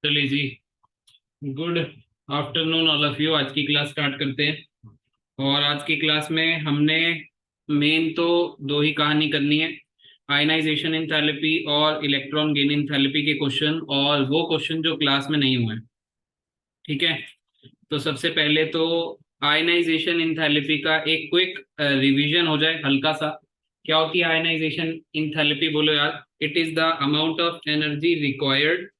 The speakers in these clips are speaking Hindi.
चलिए जी। Good afternoon all of you. आज की क्लास स्टार्ट करते हैं। और आज की क्लास में हमने मेन तो दो ही कहानी करनी है, आयनाइजेशन एंथैल्पी और इलेक्ट्रॉन गेन एंथैल्पी के क्वेश्चन, और वो क्वेश्चन जो क्लास में नहीं हुए। ठीक है। तो सबसे पहले तो आयनाइजेशन एंथैल्पी का एक क्विक रिवीजन हो जाए, हल्का सा। क्या होती है आयनाइजेशन एंथैल्पी, बोलो यार। It is the amount of energy required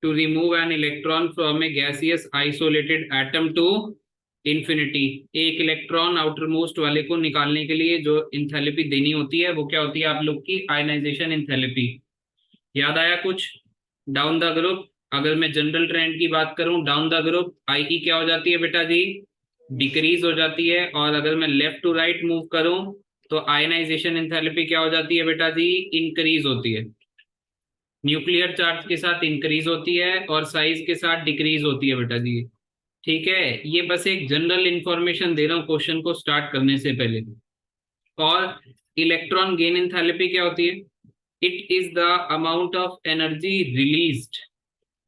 to remove an electron from a gaseous isolated atom to infinity। एक इलेक्ट्रॉन आउटर मोस्ट वाले को निकालने के लिए जो इंथैल्पी देनी होती है वो क्या होती है आप लोग की, आयनाइजेशन इंथैल्पी। याद आया कुछ? डाउन द ग्रुप, अगर मैं जनरल ट्रेंड की बात करूं, डाउन द ग्रुप आई की क्या हो जाती है बेटा जी? डिक्रीज हो जाती है। और अगर मैं लेफ्ट टू राइट मूव करूं तो आयनाइजेशन इंथैल्पी क्या हो जाती है बेटा जी? इंक्रीज होती है। न्यूक्लियर चार्ज के साथ इंक्रीज होती है और साइज के साथ डिक्रीज होती है बेटा जी। ठीक है। ये बस एक जनरल इंफॉर्मेशन दे रहा हूँ क्वेश्चन को स्टार्ट करने से पहले। और इलेक्ट्रॉन गेन एंथैल्पी क्या होती है? It is the amount of energy released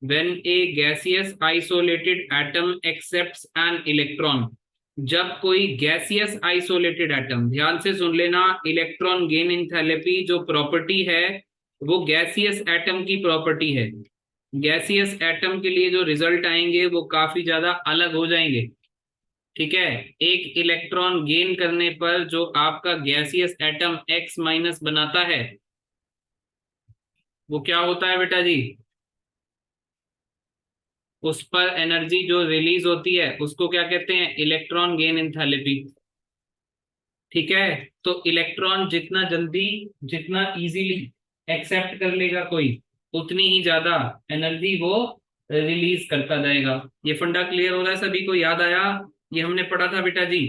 when A gaseous isolated atom accepts an electron. जब कोई गैसियस आइसोलेटेड एटम, ध्यान से सुन लेना, इलेक्ट्रॉन गेन एंथैल्पी जो प्रॉपर्टी है वो गैसियस एटम की प्रॉपर्टी है। गैसियस एटम के लिए जो रिजल्ट आएंगे वो काफी ज्यादा अलग हो जाएंगे। ठीक है। एक इलेक्ट्रॉन गेन करने पर जो आपका गैसियस एटम एक्स माइनस बनाता है वो क्या होता है बेटा जी? उस पर एनर्जी जो रिलीज होती है उसको क्या कहते हैं? Electron gain enthalpy. ठीक है। तो इलेक्ट्रॉन जितना जल्दी, जितना इजीली एक्सेप्ट कर लेगा कोई, उतनी ही ज्यादा एनर्जी वो रिलीज करता जाएगा। ये फंडा क्लियर हो रहा है सभी को? याद आया? ये हमने पढ़ा था बेटा जी।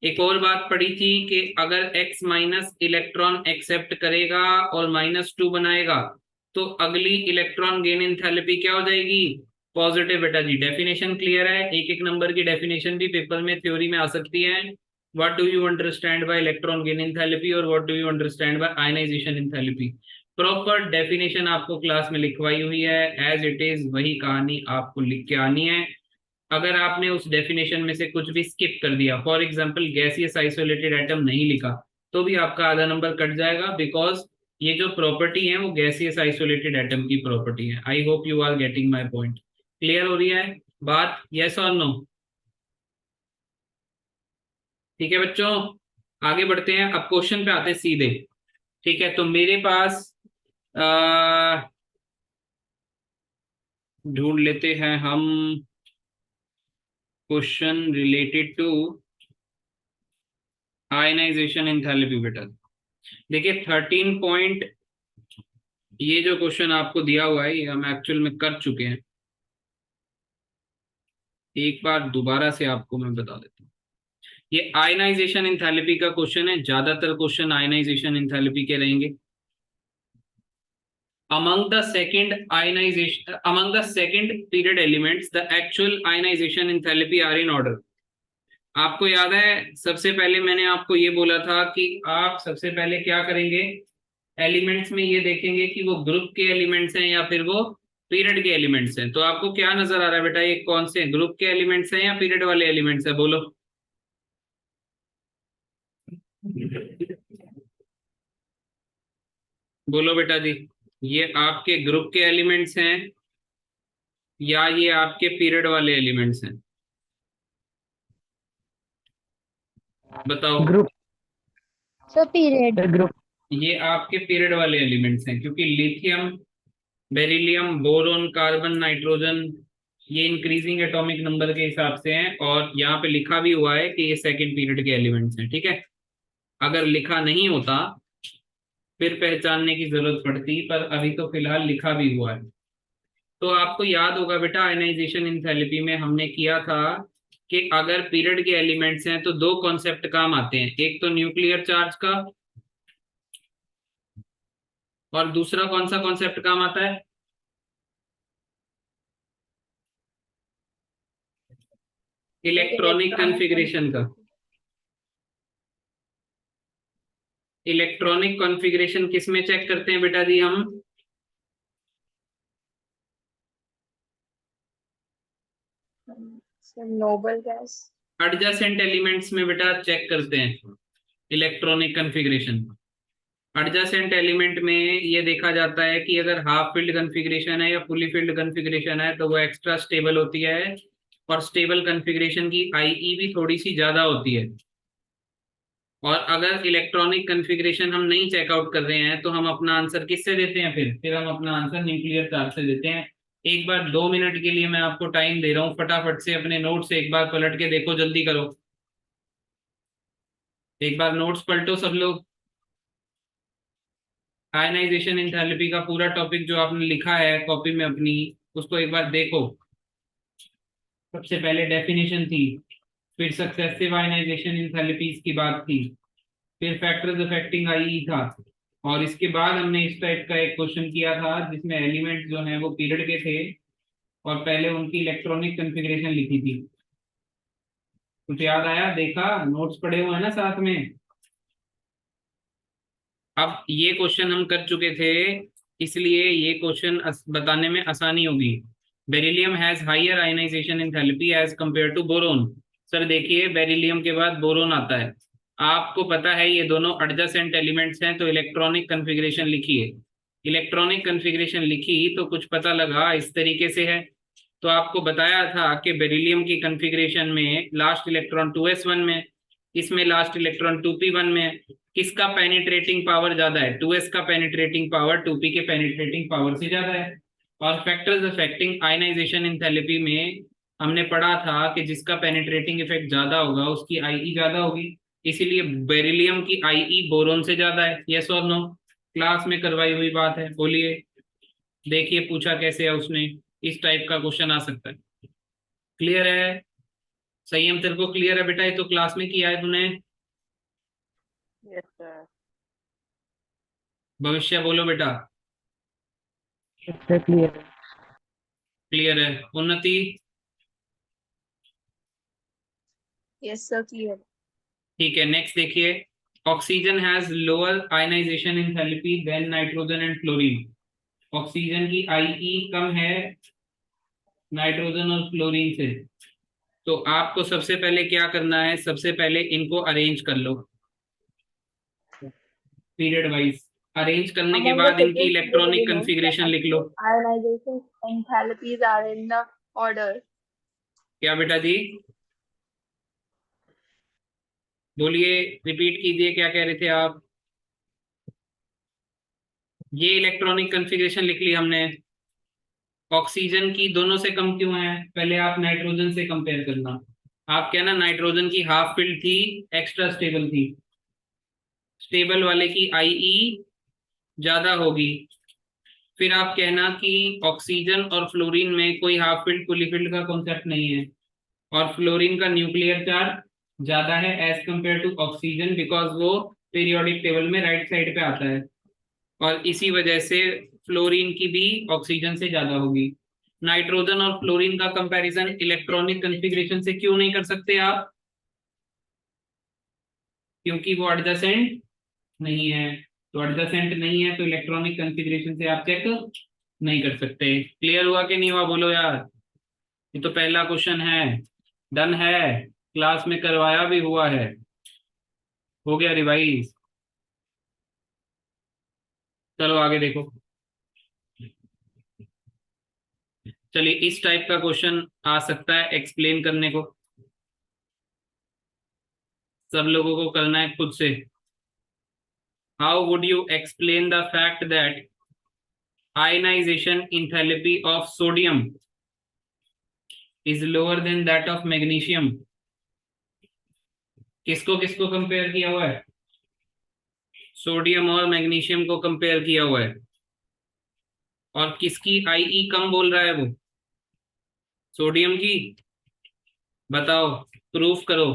एक और बात पढ़ी थी कि अगर x माइनस इलेक्ट्रॉन एक्सेप्ट करेगा और -2 बनाएगा तो अगली इलेक्ट्रॉन गेन एंथैल्पी क्या हो जाएगी? पॉजिटिव बेटा जी। डेफिनेशन क्लियर है? एक एक नंबर की डेफिनेशन भी पेपर में थ्योरी में आ सकती है। What do you understand by electron gain enthalpy और what do you understand by ionisation enthalpy? Proper definition आपको क्लास में लिखवाई हुई है, एज इट इज वही कहानी आपको लिख के आनी है। अगर आपने उस डेफिनेशन में से कुछ भी स्किप कर दिया, for example gaseous isolated atom नहीं लिखा, तो भी आपका आधा नंबर कट जाएगा, बिकॉज ये जो प्रॉपर्टी है वो गैसियस आइसोलेटेड एटम की प्रॉपर्टी है। I hope you are getting my point. Clear हो रही है बात? यस और नो? ठीक है बच्चों, आगे बढ़ते हैं। अब क्वेश्चन पे आते हैं सीधे। ठीक है। तो मेरे पास ढूंढ लेते हैं हम question related to ionisation enthalpy बेटा। देखिए 13 पॉइंट, ये जो क्वेश्चन आपको दिया हुआ है ये हम एक्चुअल में कर चुके हैं। एक बार दोबारा से आपको मैं बता देता हूँ। ये आयनाइजेशन एंथैल्पी का क्वेश्चन है, ज्यादातर क्वेश्चन आयनाइजेशन एंथैल्पी के रहेंगे। among the second period elements the actual ionization enthalpy are in order। आपको याद है सबसे पहले मैंने आपको ये बोला था कि आप सबसे पहले क्या करेंगे? एलिमेंट्स में ये देखेंगे कि वो ग्रुप के एलिमेंट्स हैं या फिर वो पीरियड के एलिमेंट्स हैं। तो आपको क्या नजर आ रहा है बेटा, ये कौन से ग्रुप के एलिमेंट्स हैं या पीरियड वाले एलिमेंट्स हैं? बोलो। बोलो बेटा जी, ये आपके ग्रुप के एलिमेंट्स हैं या ये आपके पीरियड वाले एलिमेंट्स हैं? बताओ। ग्रुप। Sir period. ग्रुप। ये आपके पीरियड वाले एलिमेंट्स हैं क्योंकि lithium, beryllium, boron, carbon, nitrogen ये इंक्रीजिंग एटॉमिक नंबर के हिसाब से हैं, और यहाँ पे लिखा भी हुआ है कि ये सेकंड पीरियड के एलिमेंट्स हैं। ठीक है। अगर लिखा नहीं होता फिर पहचानने की जरूरत पड़ती, पर अभी तो फिलहाल लिखा भी हुआ है। तो आपको याद होगा बेटा आयनाइजेशन एंथैल्पी में हमने किया था कि अगर पीरियड के एलिमेंट्स हैं तो दो कॉन्सेप्ट काम आते हैं, एक तो न्यूक्लियर चार्ज का और दूसरा कौन सा कॉन्सेप्ट काम आता है? इलेक्ट्रॉनिक कॉन्फ़िगरेशन का। इलेक्ट्रॉनिक कॉन्फ़िगरेशन किस में चेक करते हैं बेटा जी हम? Noble gas. एडजेसेंट एलिमेंट्स में बेटा चेक करते हैं इलेक्ट्रॉनिक कॉन्फ़िगरेशन। एडजेसेंट एलिमेंट में ये देखा जाता है कि अगर हाफ फील्ड कॉन्फ़िगरेशन है या फुली फील्ड कॉन्फ़िगरेशन है तो वो एक्स्ट्रा स्टेबल होती है, और स्टेबल कॉन्फ़िगरेशन की आईई भी थोड़ी सी ज्यादा होती है। और अगर इलेक्ट्रॉनिक कॉन्फ़िगरेशन हम नहीं चेकआउट कर रहे हैं तो हम अपना आंसर किससे देते हैं? फिर हम अपना आंसर न्यूक्लियर चार्ज से देते हैं। एक बार 2 मिनट के लिए मैं आपको टाइम दे रहा हूँ, फटाफट से अपने नोट से एक बार पलट के देखो, जल्दी करो। एक बार नोट्स पलटो सब लोग। आयनाइजेशन एंथैल्पी का पूरा टॉपिक जो आपने लिखा है कॉपी में अपनी, उसको एक बार देखो। सबसे पहले डेफिनेशन थी, फिर सक्सेसिव आयनाइजेशन एंथैल्पीज की बात थी, फिर फैक्टर्स अफेक्टिंग आईई था, और इसके बाद हमने इस टाइप का एक क्वेश्चन किया था जिसमें एलिमेंट जो है वो पीरियड के थे और पहले उनकी इलेक्ट्रॉनिक कॉन्फ़िगरेशन लिखी थी। कुछ याद आया? देखा? नोट्स पढ़े हुए हैं ना साथ में? अब ये क्वेश्चन हम कर चुके थे, इसलिए ये क्वेश्चन बताने में आसानी होगी। Beryllium has higher ionisation enthalpy as compare to boron. Sir देखिए, बेरिलियम के बाद बोरोन आता है। आपको पता है ये दोनों एडजेसेंट एलिमेंट्स हैं, तो इलेक्ट्रॉनिक कॉन्फ़िगरेशन लिखिए। इलेक्ट्रॉनिक कॉन्फ़िगरेशन लिखी तो कुछ पता लगा, इस तरीके से है। तो आपको बताया था कि बेरिलियम की कॉन्फ़िगरेशन में लास्ट इलेक्ट्रॉन 2s1 में, इसमें लास्ट इलेक्ट्रॉन 2p1 में। किसका पेनिट्रेटिंग पावर ज्यादा है? 2s का पेनिट्रेटिंग पावर 2p के पेनिट्रेटिंग पावर से ज्यादा है। और फैक्टर्स अफेक्टिंग आयनाइजेशन एंथैल्पी में हमने पढ़ा था कि जिसका पेनिट्रेटिंग इफेक्ट ज्यादा होगा उसकी आईई ज्यादा होगी, इसीलिए बेरिलियम की आईई बोरोन से ज्यादा है। यस और नो? क्लास में करवाई हुई बात है, बोलिए। देखिए पूछा कैसे है उसने, इस टाइप का क्वेश्चन आ सकता है। क्लियर है? संयम तेरे को क्लियर है बेटा? ये तो क्लास में किया है तूने। Yes sir. भविष्य बोलो बेटा। क्लियर। क्लियर है। उन्नति? Yes sir, clear. ठीक है, नेक्स्ट देखिए। Oxygen has lower ionisation enthalpy than nitrogen and fluorine. Oxygen की आईई कम है नाइट्रोजन और फ्लोरीन से। तो आपको सबसे पहले क्या करना है? सबसे पहले इनको अरेंज कर लो पीरियड वाइज। अरेंज करने के Among the बाद इनकी second period electronic elements, the configuration लिख लो। absolute ionization enthalpies are in the order. क्या बेटा जी? बोलिए, रिपीट कीजिए, क्या कह रहे थे आप? ये इलेक्ट्रॉनिक कॉन्फ़िगरेशन लिख ली हमने। ऑक्सीजन की दोनों से कम क्यों है? पहले आप नाइट्रोजन से कंपेयर करना। आप कहना नाइट्रोजन की हाफ फील्ड थी, एक्स्ट्रा स्टेबल थी, स्टेबल वाले की आईई ज्यादा होगी। फिर आप कहना कि ऑक्सीजन और फ्लोरीन में कोई हाफ फील्ड फुली फील्ड का कॉन्सेप्ट नहीं है, और फ्लोरीन का न्यूक्लियर चार्ज ज्यादा है as compare to oxygen, because वो पीरियोडिक टेबल में राइट साइड पे आता है, और इसी वजह से फ्लोरीन की भी ऑक्सीजन से ज्यादा होगी। नाइट्रोजन और फ्लोरीन का कंपैरिजन इलेक्ट्रॉनिक कॉन्फ़िगरेशन से क्यों नहीं कर सकते आप? क्योंकि वो एडजेसेंट नहीं है। तो एडजेसेंट नहीं है तो इलेक्ट्रॉनिक कॉन्फ़िगरेशन से आप चेक नहीं कर सकते। क्लियर हुआ कि नहीं हुआ? बोलो यार। ये तो पहला क्वेश्चन है, डन है, क्लास में करवाया भी हुआ है, हो गया रिवाइज। चलो आगे देखो। चलिए, इस टाइप का क्वेश्चन आ सकता है एक्सप्लेन करने को। सब लोगों को करना है खुद से। How would you explain the fact that ionization enthalpy of sodium is lower than that of magnesium? किसको किसको कंपेयर किया हुआ है? सोडियम और मैग्नीशियम को कंपेयर किया हुआ है, और किसकी आईई कम बोल रहा है वो? सोडियम की। बताओ, प्रूफ करो।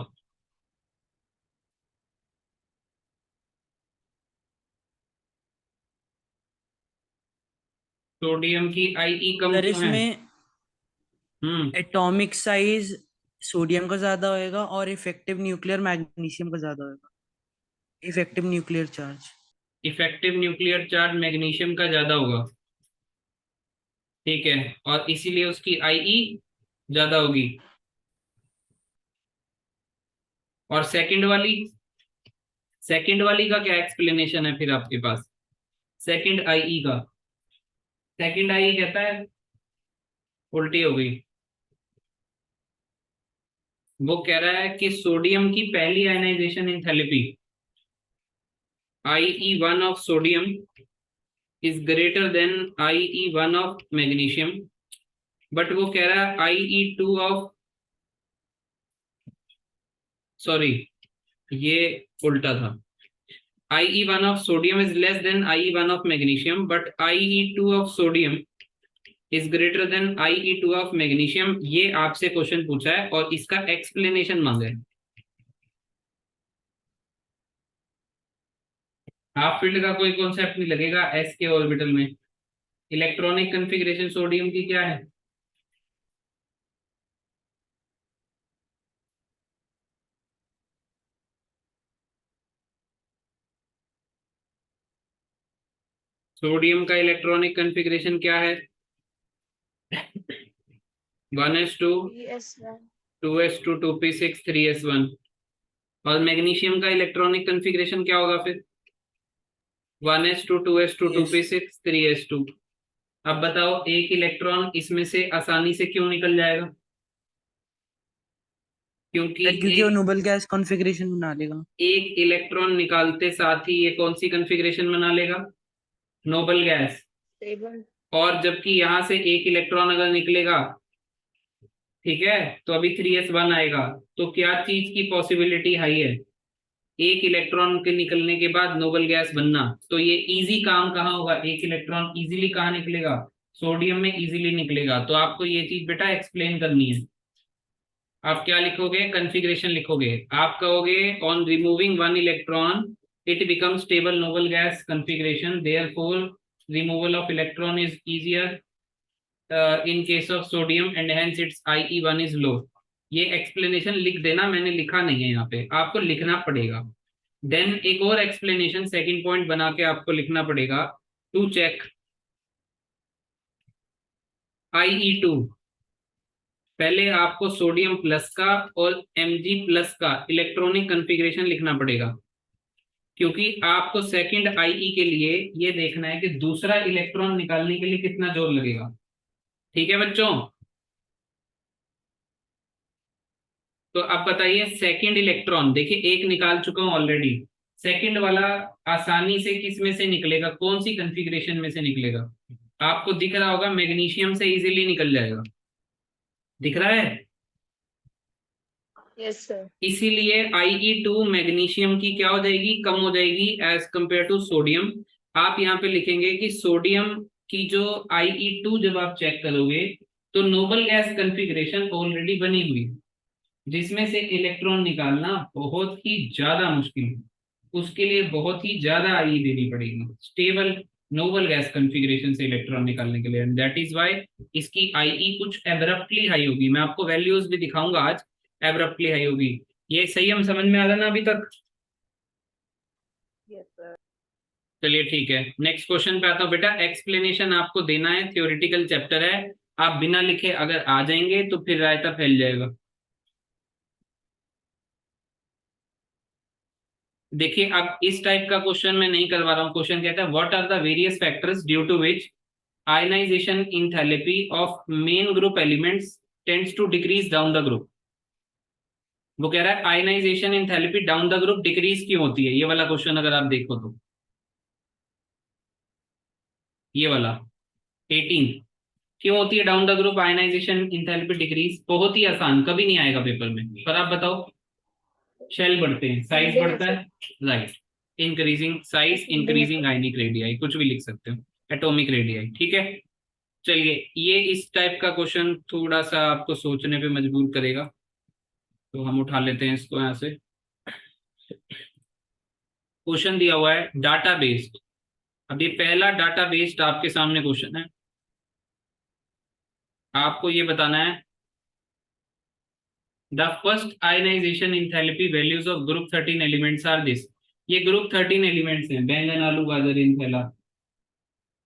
सोडियम की आईई कम सर क्यों है? इसमें हम्म। एटॉमिक साइज सोडियम का ज्यादा होएगा और इफेक्टिव न्यूक्लियर मैग्नीशियम का ज्यादा होएगा। Effective nuclear charge. Effective nuclear charge magnesium का ज्यादा होगा, ठीक है, और इसीलिए उसकी आईई ज्यादा होगी। और सेकंड वाली का क्या एक्सप्लेनेशन है फिर आपके पास? सेकंड आई का, सेकंड आई कहता है, उल्टी हो गई। वो कह रहा है कि सोडियम की पहली ionisation enthalpy IE1 of sodium is greater than IE1 of magnesium, but वो कह रहा है IE2 ऑफ, सॉरी ये उल्टा था, IE1 of sodium is less than IE1 of magnesium, but IE2 of sodium is greater than IE2 of magnesium। ये आपसे क्वेश्चन पूछा है और इसका एक्सप्लेनेशन मांगा है। हाफ फील्ड का कोई कॉन्सेप्ट नहीं लगेगा एस के ऑर्बिटल में। इलेक्ट्रॉनिक कॉन्फ़िगरेशन सोडियम की क्या है? सोडियम का इलेक्ट्रॉनिक कॉन्फ़िगरेशन क्या है? 1s2 PS1 2s2 2p6 3s1। और मैग्नीशियम का इलेक्ट्रॉनिक कॉन्फ़िगरेशन क्या होगा फिर? 1s2 2s2 2p6 3s2। अब बताओ एक इलेक्ट्रॉन इसमें से आसानी से क्यों निकल जाएगा? क्योंकि वो नोबल गैस कॉन्फ़िगरेशन बना लेगा। एक इलेक्ट्रॉन निकालते साथ ही ये कौन सी कॉन्फ़िगरेशन बना लेगा? Noble gas. stable और जबकि यहां से एक इलेक्ट्रॉन अगर निकलेगा, ठीक है, तो अभी 3s1 आएगा, तो क्या चीज की पॉसिबिलिटी हाई है? एक इलेक्ट्रॉन के निकलने के बाद नोबल गैस बनना। तो ये इजी काम कहाँ होगा? एक इलेक्ट्रॉन इजीली कहाँ निकलेगा? सोडियम में इजीली निकलेगा। तो आपको ये चीज बेटा एक्सप्लेन करनी है। आप क्या लिखोगे? कॉन्फ़िगरेशन लिखोगे। आप कहोगे on removing one electron it become stable noble gas configuration, therefore removal of electron is easier in case of sodium and hence its IE1 is low। ये एक्सप्लेनेशन लिख देना, मैंने लिखा नहीं है यहाँ पे, आपको लिखना पड़ेगा। देन एक और एक्सप्लेनेशन सेकंड पॉइंट बना के आपको लिखना पड़ेगा, टू चेक IE2। पहले आपको सोडियम प्लस का और Mg प्लस का इलेक्ट्रॉनिक कॉन्फ़िगरेशन लिखना पड़ेगा, क्योंकि आपको सेकंड IE के लिए ये देखना है कि दूसरा इलेक्ट्रॉन निकालने के लिए कितना जोर लगेगा। ठीक है बच्चों? तो अब बताइए सेकंड इलेक्ट्रॉन, देखिए एक निकाल चुका हूं ऑलरेडी, सेकंड वाला आसानी से किस में से निकलेगा? कौन सी कॉन्फ़िगरेशन में से निकलेगा? आपको दिख रहा होगा मैग्नीशियम से इजीली निकल जाएगा, दिख रहा है? yes sir इसीलिए IE2 मैग्नीशियम की क्या हो जाएगी? कम हो जाएगी एज कंपेयर टू सोडियम। आप यहाँ पे लिखेंगे कि सोडियम की जो IE2 जब आप चेक करोगे तो नोबल गैस कॉन्फ़िगरेशन ऑलरेडी बनी हुई है, जिसमें से इलेक्ट्रॉन निकालना बहुत ही ज्यादा मुश्किल है। उसके लिए बहुत ही ज्यादा आई देनी पड़ेगी स्टेबल नोबल गैस कॉन्फ़िगरेशन से इलेक्ट्रॉन निकालने के लिए। एंड दैट इज व्हाई इसकी IE कुछ एब्रप्टली हाई होगी। मैं आपको वैल्यूज भी दिखाऊंगा आज, एब्रप्टली हाई होगी। ये सही हम समझ में आ रहा ना अभी तक? yes sir चलिए ठीक है, नेक्स्ट क्वेश्चन पे आता हूँ। बेटा एक्सप्लेनेशन आपको देना है, थ्योरेटिकल चैप्टर है, आप बिना लिखे अगर आ जाएंगे तो फिर रायता फैल जाएगा। देखिए अब इस टाइप का क्वेश्चन मैं नहीं करवा रहा हूँ। क्वेश्चन कहता है what are the various factors due to which ionisation enthalpy of main group elements tends to decrease down the group. वो कह रहा है ionisation enthalpy down the group decrease क्यों होती है? ये वाला क्वेश्चन अगर आप देखो तो, ये वाला 18 क्यों होती है down the group ionisation enthalpy decrease? बहुत ही आसान, कभी नहीं आएगा पेपर में, पर आप बताओ। शेल बढ़ते हैं, साइज बढ़ता है, right, increasing size increasing ionic radii, कुछ भी लिख सकते हो, एटॉमिक रेडियाई। ठीक है, चलिए ये इस टाइप का क्वेश्चन थोड़ा सा आपको सोचने पे मजबूर करेगा, तो हम उठा लेते हैं इसको यहाँ से। क्वेश्चन दिया हुआ है डाटा बेस्ड। अब ये पहला डाटा बेस्ड आपके सामने क्वेश्चन है, आपको ये बताना है the first ionisation enthalpy values of group 13 elements are this. ये ग्रुप 13 एलिमेंट्स हैं, बैंगन आलू गाजर इन थैला।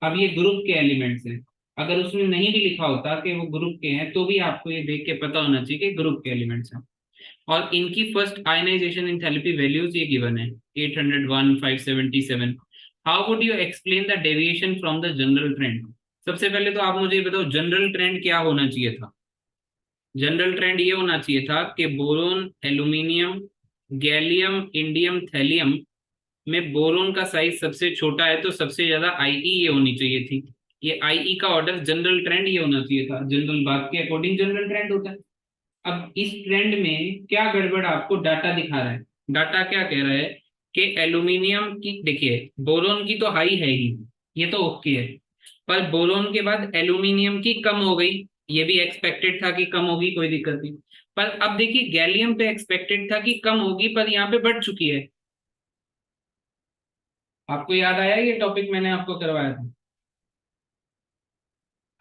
अब ये ग्रुप के एलिमेंट्स हैं, अगर उसमें नहीं भी लिखा होता कि वो ग्रुप के हैं, तो भी आपको ये देख के पता होना चाहिए कि ग्रुप के एलिमेंट्स हैं। और इनकी फर्स्ट आयनाइजेशन एंथैल्पी वैल्यूज ये गिवन है 801, 577। How would you explain the deviation from the general trend? सबसे पहले तो आप मुझे बताओ जनरल ट्रेंड क्या होना चाहिए था। जनरल ट्रेंड ये होना चाहिए था कि boron, aluminium, gallium, indium, thallium में बोरोन का साइज सबसे छोटा है तो सबसे ज्यादा आईई ये होनी चाहिए थी। ये आईई का ऑर्डर जनरल ट्रेंड ये होना चाहिए था, जनरल बात के अकॉर्डिंग जनरल ट्रेंड होता है। अब इस ट्रेंड में क्या गड़बड़ आपको डाटा दिखा रहा है? डाटा क्या कह रहा है कि एल्यूमिनियम की, देखिए बोरोन की तो हाई है ही, ये तो ओके है, पर बोरोन के बाद एल्यूमिनियम की कम हो गई, ये भी एक्सपेक्टेड था कि कम होगी, कोई दिक्कत नहीं। पर अब देखिए गैलियम पे एक्सपेक्टेड था कि कम होगी, पर यहाँ पे बढ़ चुकी है। आपको याद आया ये टॉपिक मैंने आपको करवाया था?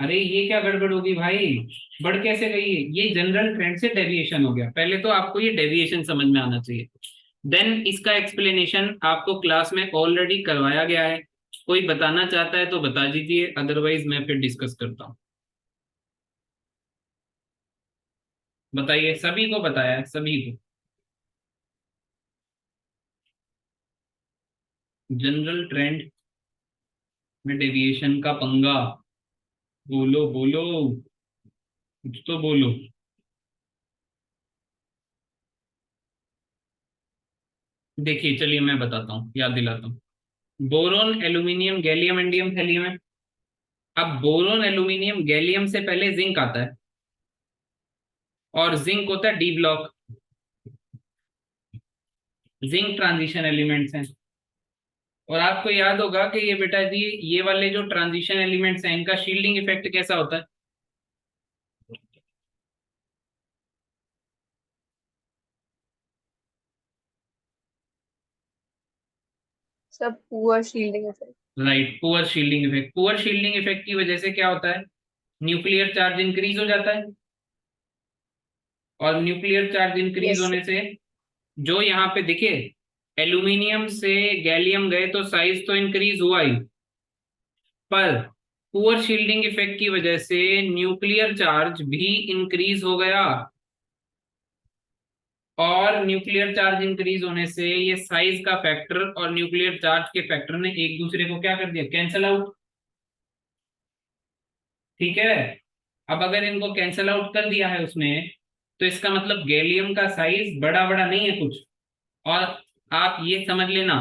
अरे ये क्या गड़बड़ होगी भाई, बढ़ कैसे गई है? ये जनरल ट्रेंड से डेविएशन हो गया। पहले तो आपको ये डेविएशन समझ में आना चाहिए, देन इसका एक्सप्लेनेशन आपको क्लास में ऑलरेडी करवाया गया है। कोई बताना चाहता है तो बता दीजिए, अदरवाइज मैं फिर डिस्कस करता हूँ। बताइए, सभी को बताया है, सभी को। जनरल ट्रेंड में डेविएशन का पंगा, बोलो बोलो, कुछ तो बोलो। देखिए चलिए मैं बताता हूँ, याद दिलाता हूँ। Boron, aluminium, gallium, indium, thallium है। अब बोरोन, एल्यूमिनियम, गैलियम से पहले जिंक आता है, और जिंक होता है D block. Zinc transition elements हैं। और आपको याद होगा कि ये बेटा जी, ये वाले जो ट्रांजिशन एलिमेंट्स हैं इनका शील्डिंग इफेक्ट कैसा होता है? सब poor shielding effect. Right, poor shielding effect. Poor shielding effect की वजह से क्या होता है? न्यूक्लियर चार्ज इंक्रीज हो जाता है, और न्यूक्लियर चार्ज इंक्रीज यस होने से जो यहाँ पे दिखे, एल्यूमिनियम से गैलियम गए तो साइज तो इंक्रीज हुआ ही, पर पुअर शील्डिंग इफेक्ट की वजह से न्यूक्लियर चार्ज भी इंक्रीज हो गया। और न्यूक्लियर चार्ज इंक्रीज होने से ये साइज का फैक्टर और न्यूक्लियर चार्ज के फैक्टर ने एक दूसरे को क्या कर दिया? Cancel out. ठीक है, अब अगर इनको कैंसल आउट कर दिया है उसने, तो इसका मतलब गैलियम का साइज बड़ा बड़ा नहीं है कुछ। और आप ये समझ लेना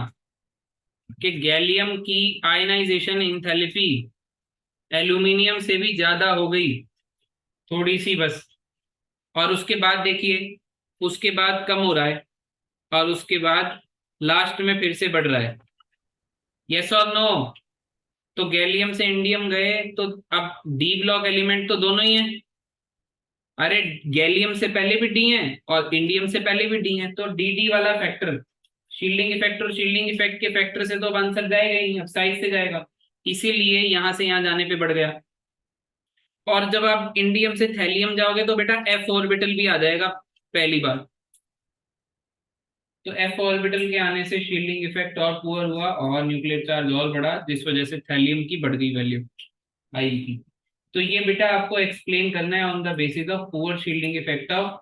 कि गैलियम की आयनाइजेशन इंथैल्पी एल्यूमिनियम से भी ज्यादा हो गई, थोड़ी सी बस। और उसके बाद देखिए, उसके बाद कम हो रहा है, और उसके बाद लास्ट में फिर से बढ़ रहा है। यस और नो? तो गैलियम से इंडियम गए तो अब डी ब्लॉक एलिमेंट तो दोनों ही हैं। अरे गैलियम से पहले भी डी हैं और इंडियम से पहले भी डी हैं, तो डी डी वाला फैक्टर, शील्डिंग इफेक्ट और शील्डिंग इफेक्ट के फैक्टर से तो अब आंसर जाएगा ही, अब साइज से जाएगा, इसीलिए यहां से यहां जाने पे बढ़ गया। और जब आप इंडियम से थैलियम जाओगे तो बेटा एफ ऑर्बिटल भी आ जाएगा पहली बार। तो एफ ऑर्बिटल के आने से शील्डिंग इफेक्ट और पुअर हुआ और न्यूक्लियर चार्ज और बढ़ा, जिस वजह से थैलियम की बढ़ गई वैल्यू आई की। तो ये बेटा आपको एक्सप्लेन करना है on the basis of poor shielding effect of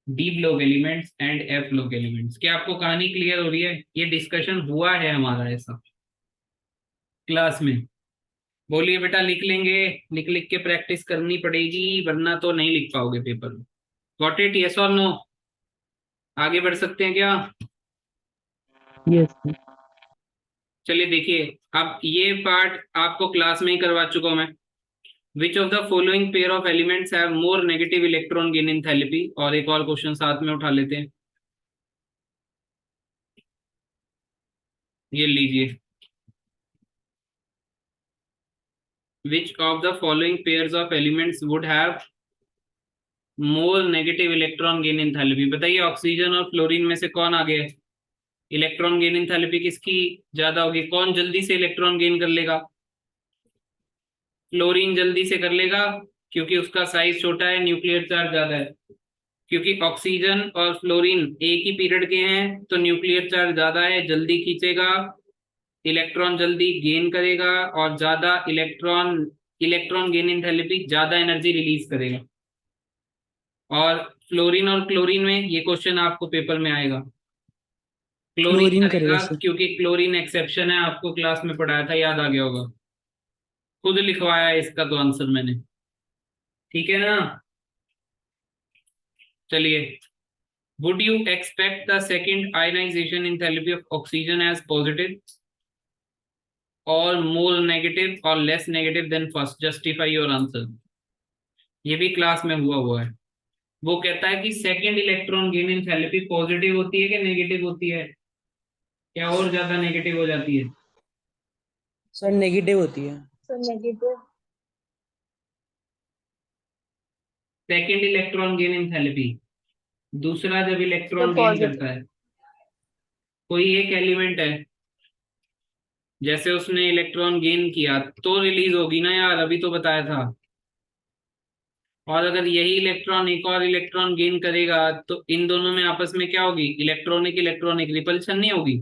D block elements and F block elements. क्या आपको कहानी क्लियर हो रही है? ये डिस्कशन हुआ है हमारा ऐसा क्लास में। बोलिए बेटा, लिख लेंगे, लिख लिख के प्रैक्टिस करनी पड़ेगी, वरना तो नहीं लिख पाओगे पेपर में। Got it? यस और नो? आगे बढ़ सकते हैं क्या? यस। चलिए देखिए, अब ये पार्ट आपको क्लास में ही करवा चुका हूं मैं। Which of the following pair of elements have more negative electron gain enthalpy? और एक और क्वेश्चन साथ में उठा लेते हैं, ये लीजिए। Which of the following pairs of elements would have more negative electron gain enthalpy? बताइए, ऑक्सीजन और फ्लोरीन में से कौन आगे है? इलेक्ट्रॉन गेन एंथैल्पी किसकी ज्यादा होगी? कौन जल्दी से इलेक्ट्रॉन गेन कर लेगा? फ्लोरीन जल्दी से कर लेगा, क्योंकि उसका साइज छोटा है, न्यूक्लियर चार्ज ज्यादा है। क्योंकि ऑक्सीजन और फ्लोरीन एक ही पीरियड के हैं तो न्यूक्लियर चार्ज ज्यादा है, जल्दी खींचेगा, इलेक्ट्रॉन जल्दी गेन करेगा, और ज्यादा इलेक्ट्रॉन इलेक्ट्रॉन गेन एंथैल्पी ज्यादा एनर्जी रिलीज करेगा। और फ्लोरीन और क्लोरीन में ये क्वेश्चन आपको पेपर में आएगा। क्लोरीन क्लोरीन करेगा करेगा सर। क्योंकि क्लोरीन एक्सेप्शन है, आपको क्लास में पढ़ाया था, याद आ गया होगा, खुद लिखवाया है इसका तो आंसर मैंने। ठीक है ना। चलिए, would you expect the second ionization enthalpy of oxygen as positive or more negative or less negative than first? Justify your answer. ये भी क्लास में हुआ है। वो कहता है कि second electron gain enthalpy positive होती है कि नेगेटिव होती है, क्या और ज्यादा नेगेटिव हो जाती है? सर नेगेटिव होती है। So negative. Second electron gain enthalpy, दूसरा जब So इलेक्ट्रॉन गेन positive. करता है, कोई एक एलिमेंट है, जैसे उसने इलेक्ट्रॉन गेन किया तो रिलीज होगी ना यार, अभी तो बताया था। और अगर यही इलेक्ट्रॉन एक और इलेक्ट्रॉन गेन करेगा तो इन दोनों में आपस में क्या होगी? इलेक्ट्रॉनिक इलेक्ट्रॉनिक रिपल्शन नहीं होगी?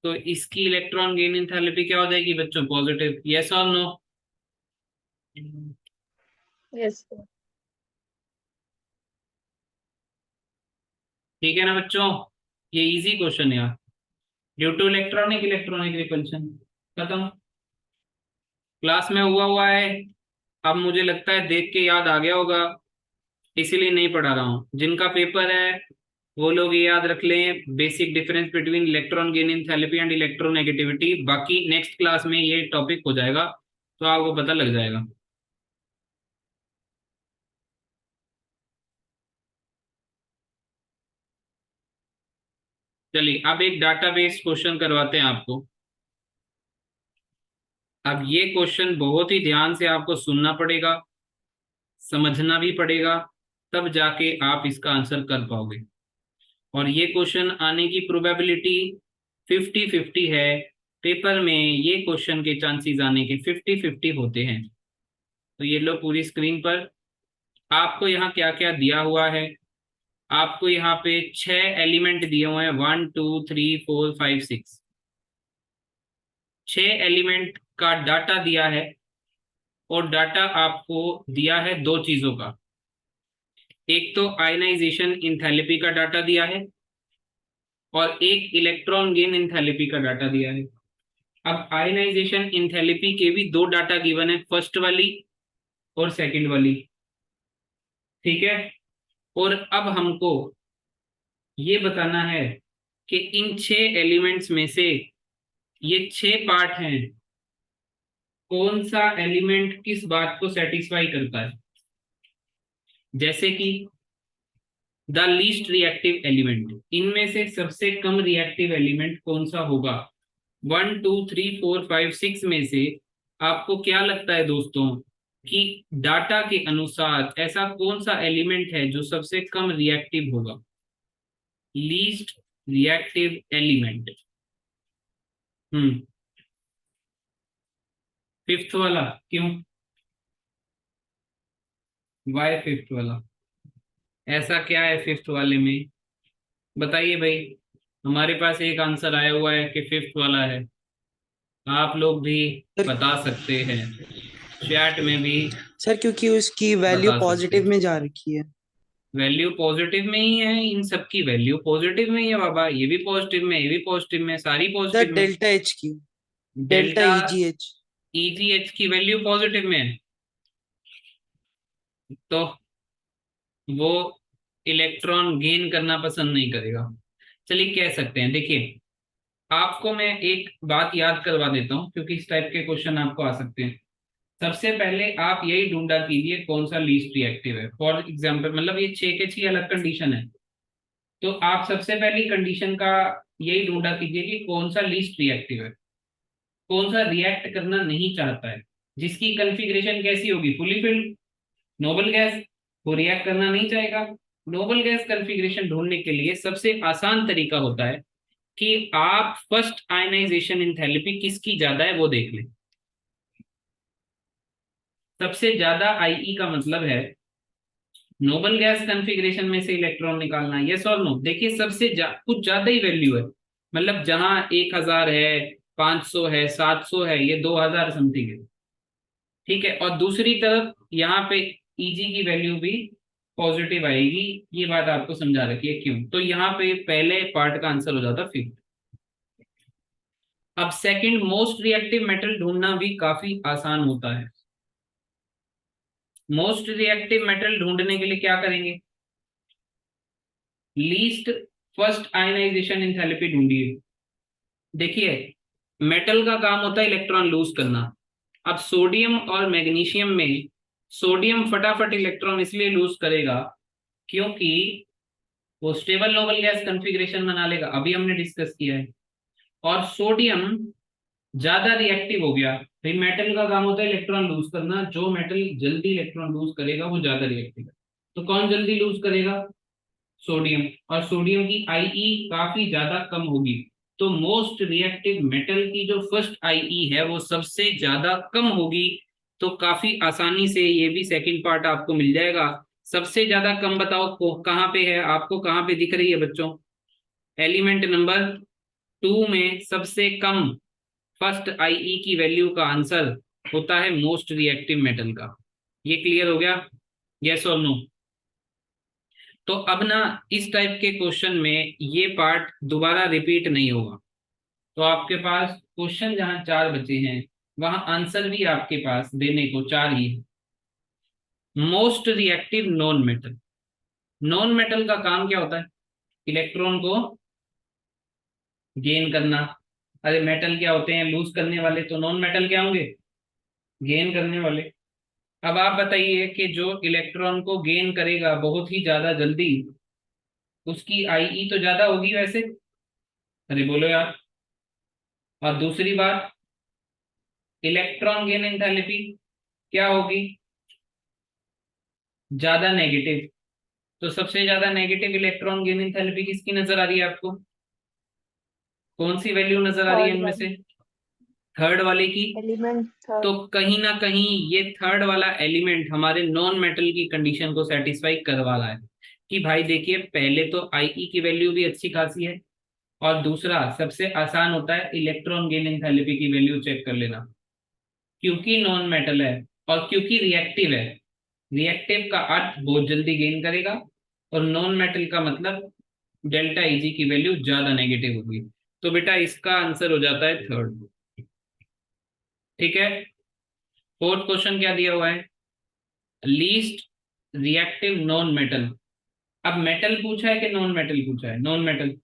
तो इसकी इलेक्ट्रॉन गेन एंथैल्पी क्या हो जाएगी बच्चों? पॉजिटिव। यस और नो? Yes, sir. ठीक है ना बच्चों, ये इजी क्वेश्चन है यार। Due to electronic electronic repulsion, खत्म। क्लास में हुआ है, अब मुझे लगता है देख के याद आ गया होगा, इसीलिए नहीं पढ़ा रहा हूँ। जिनका पेपर है वो लोग ये याद रख लें, basic difference between electron gain enthalpy and electronegativity. बाकी नेक्स्ट क्लास में ये टॉपिक हो जाएगा तो आपको पता लग जाएगा। चलिए, अब एक डाटाबेस क्वेश्चन करवाते हैं आपको। अब ये क्वेश्चन बहुत ही ध्यान से आपको सुनना पड़ेगा, समझना भी पड़ेगा, तब जाके आप इसका आंसर कर पाओगे। और ये क्वेश्चन आने की प्रोबेबिलिटी 50-50 है। पेपर में ये क्वेश्चन के चांसेस आने के 50-50 होते हैं। तो ये लो पूरी स्क्रीन पर, आपको यहाँ क्या क्या दिया हुआ है। आपको यहाँ पे 6 एलिमेंट दिए हुए हैं, 1 2 3 4 5 6। 6 एलिमेंट का डाटा दिया है, और डाटा आपको दिया है दो चीजों का। एक तो आयनाइजेशन इंथैल्पी का डाटा दिया है, और एक इलेक्ट्रॉन गेन इंथैल्पी का डाटा दिया है। अब आयनाइजेशन इंथैल्पी के भी दो डाटा गिवन है, फर्स्ट वाली और सेकंड वाली। ठीक है। और अब हमको ये बताना है कि इन 6 एलिमेंट्स में से ये 6 पार्ट हैं, कौन सा एलिमेंट किस बात को सेटिस्फाई करता है। जैसे कि द लीस्ट रिएक्टिव एलिमेंट, इनमें से सबसे कम रिएक्टिव एलिमेंट कौन सा होगा? 1 2 3 4 5 6 में से आपको क्या लगता है दोस्तों कि डाटा के अनुसार ऐसा कौन सा एलिमेंट है जो सबसे कम रिएक्टिव होगा? Least reactive element. फिफ्थ वाला क्यों? वाई फिफ्थ वाला? ऐसा क्या है फिफ्थ वाले में? बताइए भाई। हमारे पास एक आंसर आया हुआ है कि फिफ्थ वाला है, आप लोग भी सर बता सकते हैं, चैट में भी सर क्योंकि उसकी वैल्यू बता सकते पॉजिटिव हैं। में जा रखी है। वैल्यू पॉजिटिव में ही है, इन सब की वैल्यू पॉजिटिव में ही है बाबा। ये भी पॉजिटिव में, ये भी पॉजिटिव में, सारी सर पॉजिटिव में। डेल्टा एच की, डेल्टा डेल्टा ईजीएच। ईजीएच की वैल्यू पॉजिटिव में है, तो वो इलेक्ट्रॉन गेन करना पसंद नहीं करेगा। चलिए कह सकते हैं, देखिए आपको मैं एक बात याद करवा देता हूँ क्योंकि इस टाइप के क्वेश्चन आपको आ सकते हैं। सबसे पहले आप यही ढूंढा कीजिए कौन सा लीस्ट रिएक्टिव है। फॉर एग्जांपल, मतलब ये 6 के 6 अलग कंडीशन है, तो आप सबसे पहली कंडीशन का यही ढूंढा कीजिए कि कौन सा लीस्ट रिएक्टिव है, कौन सा रिएक्ट करना नहीं चाहता है, जिसकी कॉन्फ़िगरेशन कैसी होगी? फुली फिल्ड नोबल गैस, वो रिएक्ट करना नहीं चाहेगा। नोबल गैस कॉन्फ़िगरेशन ढूंढने के लिए सबसे आसान तरीका होता है कि आप फर्स्ट आयनाइजेशन एंथैल्पी किसकी ज्यादा है वो देख लें। सबसे ज्यादा आईई का मतलब है नोबल गैस कॉन्फ़िगरेशन में से इलेक्ट्रॉन निकालना। यस और नो? देखिए सबसे कुछ ज्यादा ही वैल्यू है, मतलब जहां 1000 है, 500 है, 700 है, ये 2000 समथिंग है। ठीक है, और दूसरी तरफ यहाँ पे Eg की वैल्यू भी पॉजिटिव आएगी, ये बात आपको समझा रखी है क्यों। तो यहाँ पे पहले पार्ट का आंसर हो जाता फिफ्थ। अब सेकंड, मोस्ट रिएक्टिव मेटल ढूंढना भी काफी आसान होता है। मोस्ट रिएक्टिव मेटल ढूंढने के लिए क्या करेंगे, लीस्ट फर्स्ट आयनाइजेशन एंथैल्पी ढूंढिए। देखिए, मेटल का काम होता है इलेक्ट्रॉन लूज करना। अब सोडियम और मैग्नीशियम में सोडियम फटाफट इलेक्ट्रॉन इसलिए लूज करेगा क्योंकि वो स्टेबल नोबल गैस कॉन्फ़िगरेशन बना लेगा, अभी हमने डिस्कस किया है। और सोडियम ज्यादा रिएक्टिव हो गया, भाई मेटल का काम होता है इलेक्ट्रॉन लूज करना, जो मेटल जल्दी इलेक्ट्रॉन लूज करेगा वो ज्यादा रिएक्टिव है। तो कौन जल्दी लूज करेगा, सोडियम, और सोडियम की Ie काफी ज्यादा कम होगी। तो मोस्ट रिएक्टिव मेटल की जो फर्स्ट Ie है वो सबसे ज्यादा कम होगी। तो काफी आसानी से ये भी सेकंड पार्ट आपको मिल जाएगा। सबसे ज्यादा कम बताओ कहाँ पे है, आपको कहाँ पे दिख रही है बच्चों, एलिमेंट नंबर 2 में सबसे कम फर्स्ट Ie की वैल्यू का आंसर होता है मोस्ट रिएक्टिव मेटल का। ये क्लियर हो गया, यस और नो। तो अब ना इस टाइप के क्वेश्चन में ये पार्ट दोबारा रिपीट नहीं होगा। तो आपके पास क्वेश्चन जहां 4 बचे हैं वहां आंसर भी आपके पास देने को 4 ही है। Most reactive non metal, non metal का काम क्या होता है, इलेक्ट्रॉन को गेन करना। अरे मेटल क्या होते हैं, लूज करने वाले, तो नॉन मेटल क्या होंगे, गेन करने वाले। अब आप बताइए कि जो इलेक्ट्रॉन को गेन करेगा बहुत ही ज्यादा जल्दी, उसकी Ie तो ज्यादा होगी वैसे, अरे बोलो यार। और दूसरी बात, इलेक्ट्रॉन गेन एंथैल्पी क्या होगी, ज्यादा नेगेटिव। तो सबसे ज्यादा नेगेटिव इलेक्ट्रॉन गेन एंथैल्पी किसकी नजर आ रही है आपको, कौन सी वैल्यू नजर आ रही है थर्ड इनमें वन, से, थर्ड वाले की। एलिमेंट तो थर्ड। कहीं ना कहीं ये थर्ड वाला एलिमेंट हमारे नॉन मेटल की कंडीशन को सेटिस्फाई करवा रहा है कि भाई देखिए, पहले तो Ie की वैल्यू भी अच्छी खासी है, और दूसरा सबसे आसान होता है इलेक्ट्रॉन गेन एंथैल्पी की वैल्यू चेक कर लेना, क्योंकि नॉन मेटल है और क्योंकि रिएक्टिव है। रिएक्टिव का अर्थ बहुत जल्दी गेन करेगा, और नॉन मेटल का मतलब डेल्टा Eg की वैल्यू ज्यादा नेगेटिव होगी। तो बेटा इसका आंसर हो जाता है थर्ड। ठीक है, फोर्थ क्वेश्चन क्या दिया हुआ है, लीस्ट रिएक्टिव नॉन मेटल। अब मेटल पूछा है कि नॉन मेटल पूछा है, नॉन मेटल।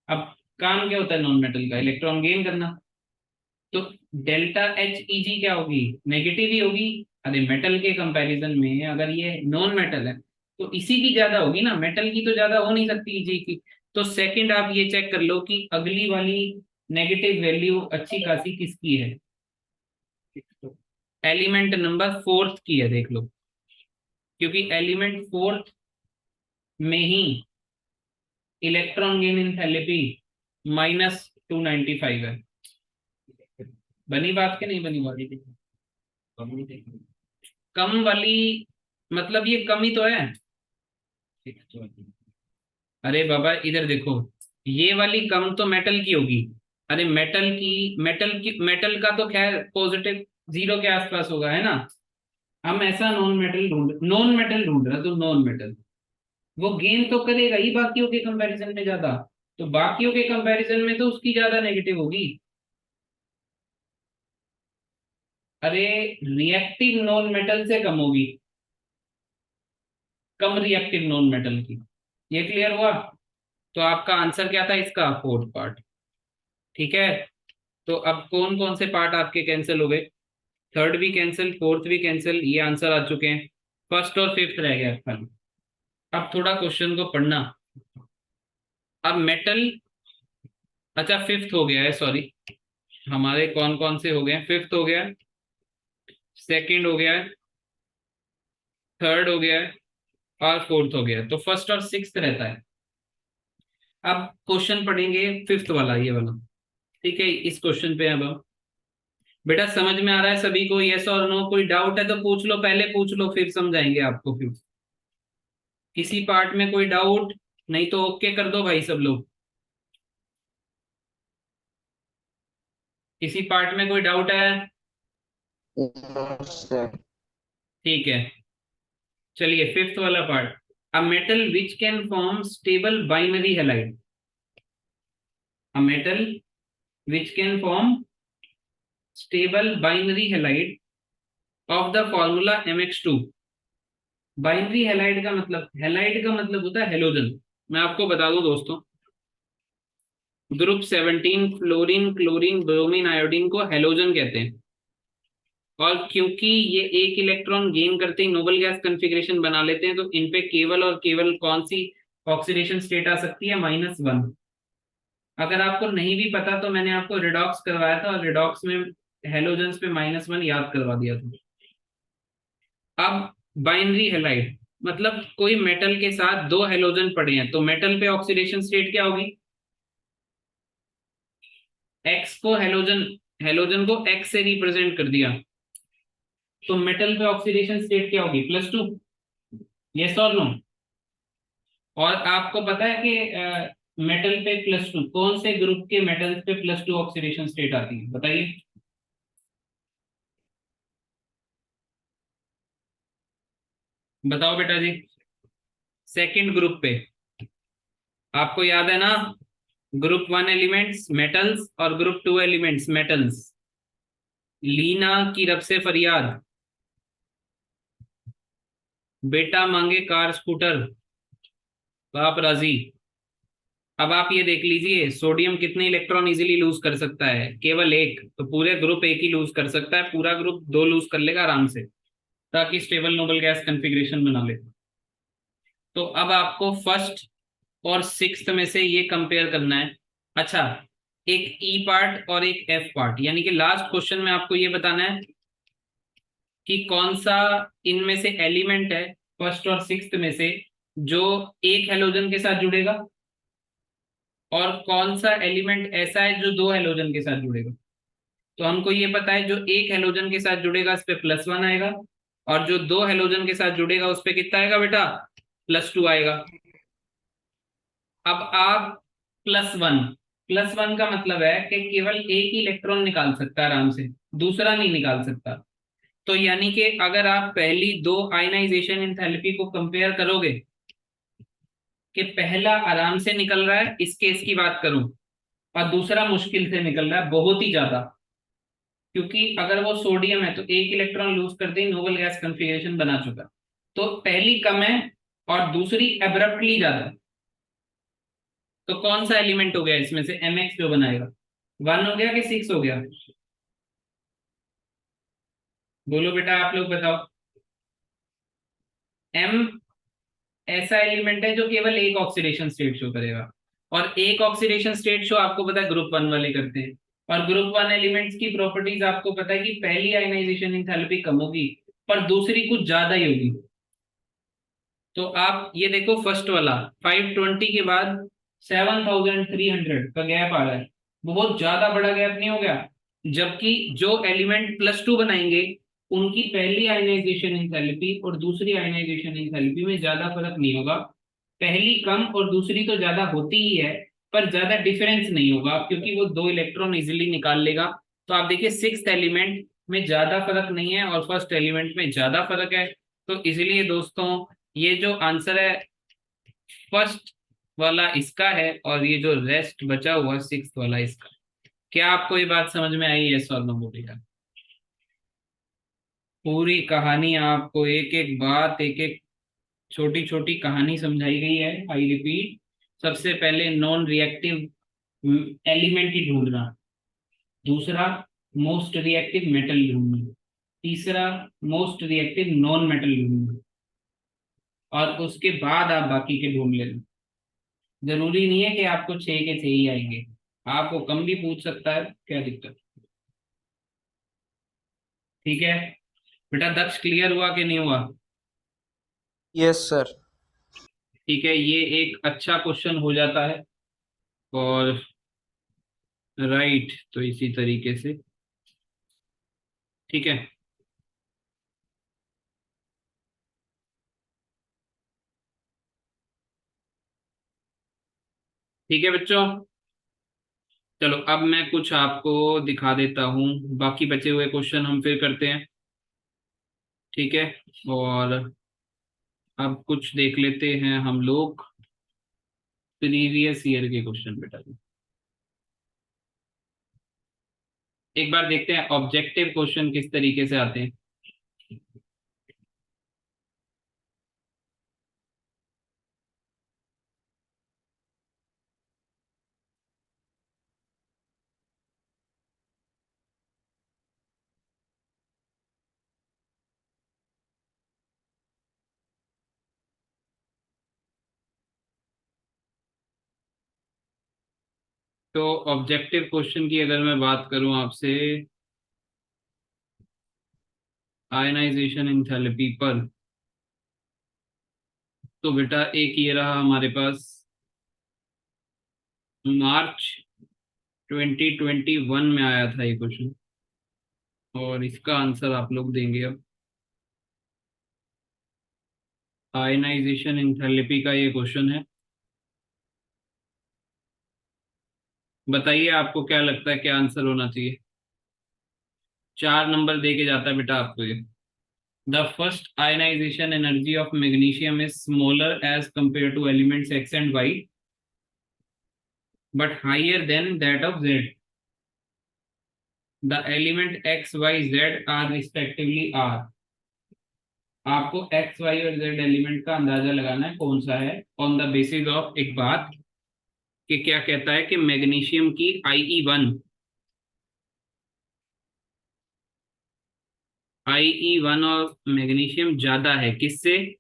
अब काम क्या होता है नॉन मेटल का, इलेक्ट्रॉन गेन करना। तो डेल्टा HEG क्या होगी, नेगेटिव ही होगी। अरे मेटल के कंपैरिजन में अगर ये नॉन मेटल है तो इसी की ज्यादा होगी ना, मेटल की तो ज्यादा हो नहीं सकती Eg की। तो सेकंड आप ये चेक कर लो कि अगली वाली नेगेटिव वैल्यू अच्छी खासी किसकी है, एलिमेंट नंबर 4 की है, देख लो, क्योंकि एलिमेंट 4 में ही इलेक्ट्रॉन गेन एंथैल्पी -295 है। बनी बात के नहीं बनी बात, कम वाली मतलब ये कम ही तो है। अरे बाबा इधर देखो, ये वाली कम तो मेटल की होगी। अरे मेटल का तो खैर पॉजिटिव 0 के आसपास होगा, है ना। हम ऐसा नॉन मेटल ढूंढ रहा, तो नॉन मेटल वो गेन तो करेगा ही बाकियों के कंपैरिजन में ज्यादा। तो बाकियों के कंपैरिजन में तो उसकी ज्यादा नेगेटिव होगी। अरे रिएक्टिव नॉन मेटल से कम होगी, कम रिएक्टिव नॉन मेटल की। ये क्लियर हुआ। तो आपका आंसर क्या था इसका, फोर्थ पार्ट। ठीक है, तो अब कौन कौन से पार्ट आपके कैंसिल हो गए, थर्ड भी कैंसिल, फोर्थ भी कैंसिल, ये आंसर आ चुके हैं। फर्स्ट और फिफ्थ रह गया खाली। अब थोड़ा क्वेश्चन को पढ़ना। अब मेटल, अच्छा फिफ्थ हो गया है, सॉरी, हमारे कौन कौन से हो गए, फिफ्थ हो गया, सेकंड हो गया है, थर्ड हो गया है, और फोर्थ हो गया है। तो फर्स्ट और सिक्स्थ रहता है। अब क्वेश्चन पढ़ेंगे फिफ्थ वाला, ये वाला। ठीक है, इस क्वेश्चन पे अब हम, बेटा समझ में आ रहा है सभी को, यस और नो, कोई डाउट है तो पूछ लो, पहले पूछ लो फिर समझाएंगे आपको। फिर किसी पार्ट में कोई डाउट, नहीं तो ओके कर दो भाई सब लोग। किसी पार्ट में कोई डाउट है, Yes, sir. ठीक है, चलिए फिफ्थ वाला part, a metal which can form stable binary halide, a metal which can form stable binary halide of the formula MX2। Binary halide का मतलब, हैलाइड का मतलब होता है हेलोजन। मैं आपको बता दूं दोस्तों, group 17 fluorine chlorine bromine iodine को हेलोजन कहते हैं। और क्योंकि ये एक इलेक्ट्रॉन गेन करते ही नोबल गैस कॉन्फ़िगरेशन बना लेते हैं, तो इन पे केवल और केवल कौन सी ऑक्सीडेशन स्टेट आ सकती है, -1। अगर आपको नहीं भी पता तो मैंने आपको रिडॉक्स करवाया था, और रिडॉक्स में हेलोजेंस पे -1 याद करवा दिया था। अब बाइनरी हैलाइड मतलब कोई मेटल के साथ दो हेलोजन पड़े हैं, तो मेटल पे ऑक्सीडेशन स्टेट क्या होगी, एक्स को हेलोजन, हेलोजन को एक्स से रिप्रेजेंट कर दिया, तो मेटल पे ऑक्सीडेशन स्टेट क्या होगी, +2। यस और नो? और आपको पता है कि मेटल पे +2, कौन से ग्रुप के मेटल्स पे +2 ऑक्सीडेशन स्टेट आती है, बताइए। बताओ बेटा जी। सेकंड ग्रुप पे, आपको याद है ना, ग्रुप 1 एलिमेंट्स मेटल्स और ग्रुप 2 एलिमेंट्स मेटल्स। लीना की रब से फरियाद, बेटा मांगे कार स्कूटर, बाप राजी। अब आप ये देख लीजिए, सोडियम कितने इलेक्ट्रॉन इजीली लूज कर सकता है, केवल एक, तो पूरे ग्रुप एक ही लूज कर सकता है, पूरा ग्रुप दो लूज कर लेगा आराम से, ताकि स्टेबल नोबल गैस कॉन्फ़िगरेशन बना ले। तो अब आपको फर्स्ट और सिक्स्थ में से ये कंपेयर करना है। अच्छा, एक ई पार्ट और एक एफ पार्ट, यानी कि लास्ट क्वेश्चन में आपको ये बताना है कि कौन सा इनमें से एलिमेंट है फर्स्ट और सिक्स्थ में से जो एक हेलोजन के साथ जुड़ेगा, और कौन सा एलिमेंट ऐसा है जो दो हेलोजन के साथ जुड़ेगा। तो हमको ये पता है जो एक हेलोजन के साथ जुड़ेगा उस पे +1 आएगा, और जो दो हेलोजन के साथ जुड़ेगा उस पे कितना आएगा बेटा, +2 आएगा। अब आप +1, +1 का मतलब है कि केवल एक ही इलेक्ट्रॉन निकाल सकता है आराम से, दूसरा नहीं निकाल सकता। तो यानी कि अगर आप पहली दो आयनाइजेशन एंथैल्पी को कंपेयर करोगे, कि पहला आराम से निकल रहा है इस केस की बात करूं, और दूसरा मुश्किल से निकल रहा है बहुत ही ज्यादा, क्योंकि अगर वो सोडियम है तो एक इलेक्ट्रॉन लूज करते ही नोबल गैस कॉन्फ़िगरेशन बना चुका, तो पहली कम है और दूसरी एब्रप्टली ज्यादा। तो कौन सा एलिमेंट हो गया इसमें से MX जो बनाएगा, 1 हो गया कि 6 हो गया, बोलो बेटा आप लोग बताओ। M ऐसा एलिमेंट है जो केवल एक ऑक्सीडेशन स्टेट शो करेगा, और एक ऑक्सीडेशन स्टेट शो आपको पता है ग्रुप 1 वाले करते हैं। और ग्रुप 1 एलिमेंट्स की प्रॉपर्टीज आपको पता है कि पहली आयनाइजेशन एंथैल्पी कम होगी पर दूसरी कुछ ज्यादा ही होगी। तो आप ये देखो, फर्स्ट वाला 520 के बाद 7300 का गैप आ रहा है, बहुत ज्यादा बड़ा गैप नहीं हो गया, जबकि जो एलिमेंट +2 बनाएंगे उनकी पहली आयनाइजेशन एंथैल्पी और दूसरी आयनाइजेशन एंथैल्पी में ज्यादा फर्क नहीं होगा, पहली कम और दूसरी तो ज्यादा होती ही है, पर ज्यादा डिफरेंस नहीं होगा क्योंकि वो दो इलेक्ट्रॉन इजीली निकाल लेगा। तो आप देखिए सिक्स्थ एलिमेंट में ज्यादा फर्क नहीं है और फर्स्ट एलिमेंट में ज्यादा फर्क है। तो इसलिए दोस्तों ये जो आंसर है फर्स्ट वाला इसका है, और ये जो रेस्ट बचा हुआ सिक्स्थ वाला इसका। क्या आपको ये बात समझ में आई है, सर बोलिएगा। पूरी कहानी आपको एक एक बात, एक एक छोटी छोटी कहानी समझाई गई है। आई रिपीट, सबसे पहले नॉन रिएक्टिव एलिमेंट ही ढूंढना, दूसरा मोस्ट रिएक्टिव मेटल ढूंढना, तीसरा मोस्ट रिएक्टिव नॉन मेटल ढूंढना, और उसके बाद आप बाकी के ढूंढ लेना। जरूरी नहीं है कि आपको 6 के 6 ही आएंगे, आपको कम भी पूछ सकता है, क्या दिक्कत। ठीक है बेटा, दक्ष क्लियर हुआ कि नहीं हुआ? Yes, sir. ठीक है, ये एक अच्छा क्वेश्चन हो जाता है। और राइट, तो इसी तरीके से ठीक है। ठीक है बच्चों, चलो अब मैं कुछ आपको दिखा देता हूँ, बाकी बचे हुए क्वेश्चन हम फिर करते हैं, ठीक है। और अब कुछ देख लेते हैं हम लोग प्रीवियस ईयर के क्वेश्चन बेटा। एक बार देखते हैं ऑब्जेक्टिव क्वेश्चन किस तरीके से आते हैं। तो ऑब्जेक्टिव क्वेश्चन की अगर मैं बात करूं आपसे आयनाइजेशन एंथैल्पी पर, तो बेटा एक ये रहा हमारे पास मार्च 2021 में आया था ये क्वेश्चन, और इसका आंसर आप लोग देंगे। अब आयनाइजेशन एंथैल्पी का ये क्वेश्चन है, बताइए आपको क्या लगता है क्या आंसर होना चाहिए। 4 नंबर दे के जाता है बेटा आपको ये। The first ionisation energy of magnesium is smaller as compare to elements X and Y but higher than that of Z. The element X, Y, Z are respectively R. आपको X, Y और Z एलिमेंट का अंदाजा लगाना है कौन सा है, ऑन द बेसिस ऑफ एक बात कि क्या कहता है कि मैग्नीशियम की IE1 और मैग्नीशियम ज्यादा है किससे,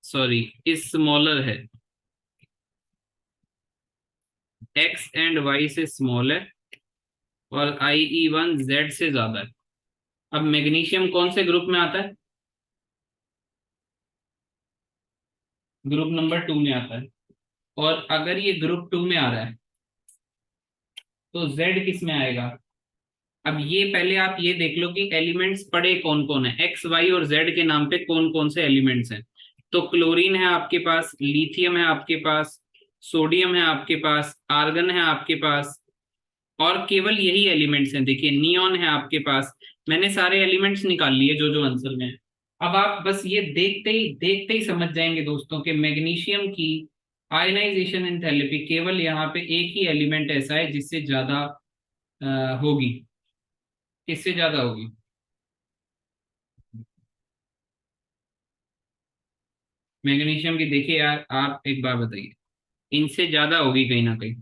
सॉरी इस स्मॉलर है, X एंड Y से स्मॉल है और IE1 Z से ज्यादा है। अब मैग्नीशियम कौन से ग्रुप में आता है, ग्रुप नंबर 2 में आता है। और अगर ये ग्रुप 2 में आ रहा है तो Z किस में आएगा। अब ये पहले आप ये देख लो कि एलिमेंट्स पड़े कौन कौन है, एक्स वाई और जेड के नाम पे कौन कौन से एलिमेंट्स हैं। तो क्लोरीन है आपके पास, लिथियम है आपके पास, सोडियम है आपके पास, आर्गन है आपके पास, और केवल यही एलिमेंट्स हैं। देखिए नियॉन है आपके पास। मैंने सारे एलिमेंट्स निकाल लिए जो जो आंसर में है। अब आप बस ये देखते ही समझ जाएंगे दोस्तों कि मैग्नीशियम की आयनाइजेशन एंथैल्पी केवल यहाँ पे एक ही एलिमेंट ऐसा है जिससे ज्यादा होगी। किससे ज्यादा होगी, मैग्नीशियम की। देखिए यार आप एक बार बताइए, इनसे ज्यादा होगी कहीं ना कहीं,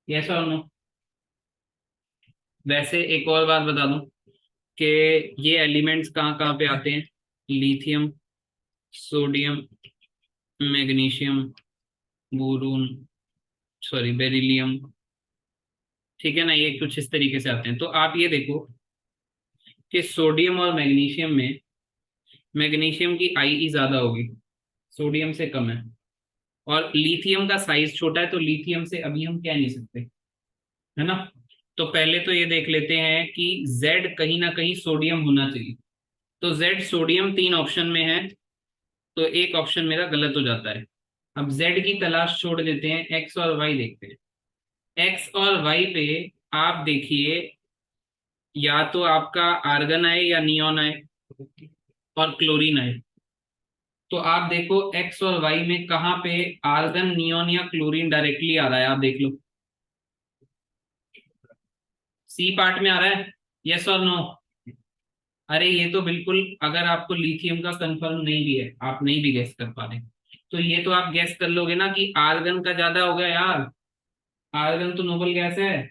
यस और नो। वैसे एक और बात बता दूं कि ये एलिमेंट्स कहाँ कहाँ पे आते हैं, lithium, sodium, magnesium, boron, sorry beryllium, ठीक है ना। ये कुछ इस तरीके से आते हैं। तो आप ये देखो कि सोडियम और मैग्नीशियम में मैग्नीशियम की IE ज्यादा होगी, सोडियम से कम है। और लिथियम का साइज छोटा है तो लिथियम से अभी हम कह नहीं सकते, है ना। तो पहले तो ये देख लेते हैं कि Z कहीं ना कहीं सोडियम होना चाहिए। तो Z सोडियम 3 ऑप्शन में है, तो एक ऑप्शन मेरा गलत हो जाता है। अब Z की तलाश छोड़ देते हैं, X और Y देखते हैं। X और Y पे आप देखिए, या तो आपका आर्गन आए या नियॉन आए और क्लोरीन आए। तो आप देखो X और Y में कहाँ पे आर्गन, नियॉन या क्लोरीन डायरेक्टली आ रहा है, आप देख लो। सी पार्ट में आ रहा है, यस और नो। अरे ये तो बिल्कुल, अगर आपको लिथियम का कंफर्म नहीं भी है, आप नहीं भी गैस कर पा रहे, तो ये तो आप गैस कर लोगे ना कि आर्गन का ज्यादा हो गया यार। आर्गन तो नोबल गैस है